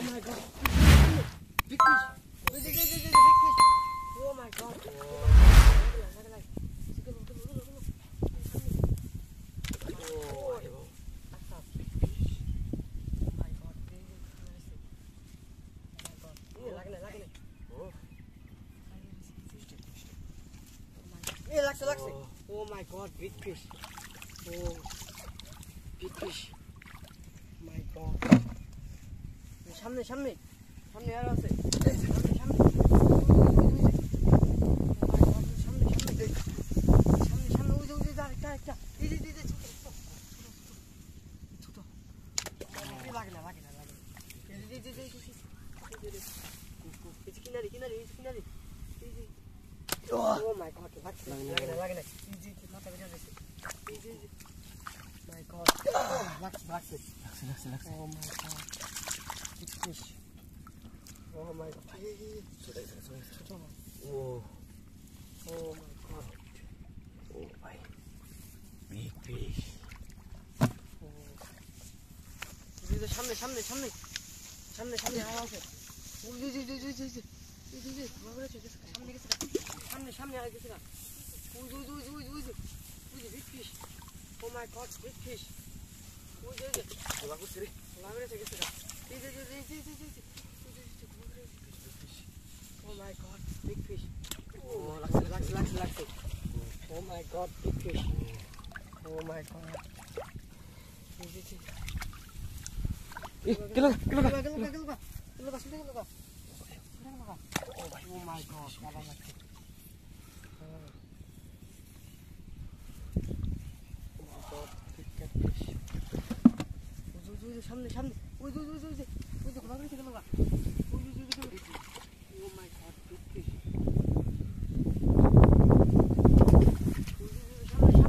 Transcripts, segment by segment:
Oh my god. Big fish. Big fish. Oh my god. Oh my god, big fish. Oh, big fish. My god. সামনে আর আছে। সামনে। সামনে ওই যে একটা। এই ছোট। লাগে না। এই কিনারে। Oh my god, লাগে না। এই মাথা বেরিয়ে গেছে। এই my god. লাগছে। Oh my god. Big fish. Oh my god. Oh my god. Oh my. Big fish. সামনে আর আছে। সামনে আর গেছে না। ওই যে big fish. Oh my god, big fish. ওই যে লাগছে গেছে না। Oh my god, big fish. Oh, লাগছে. Oh my god, big fish. Oh my god. Gila. Oh my god, বাবা লাগছে। Oh my god, big catfish. সামনে। ওই যে ঘোরা করে খেতে লাগা। Oh my god, big fish.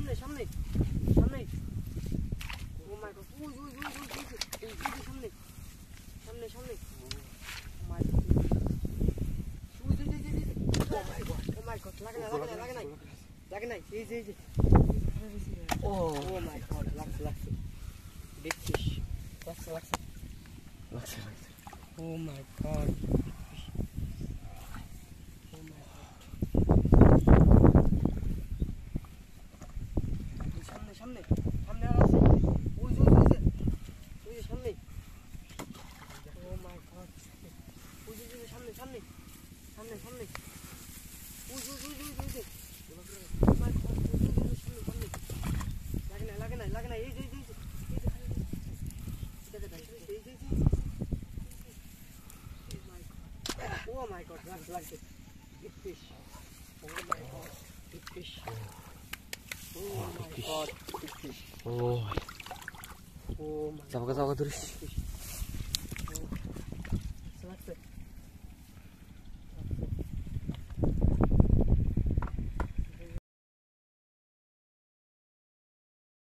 সামনে। Oh my god. ওই সামনে। Oh my god. Oh my god. লাগে নাই। এই যে। Oh my god, লাগছে. Big fish. লাগছে. Oh my god. Oh my god. সামনে আর আছে। ওই যে সামনে। Oh my god. ওই যে সামনে। ওই যে। Oh my god. সামনে। লাগে না। এই যে। Oh my god, লাগছে. Big fish. Oh my god, big fish. Oh my god, big fish. Oh. Oh my Sama-sama terus.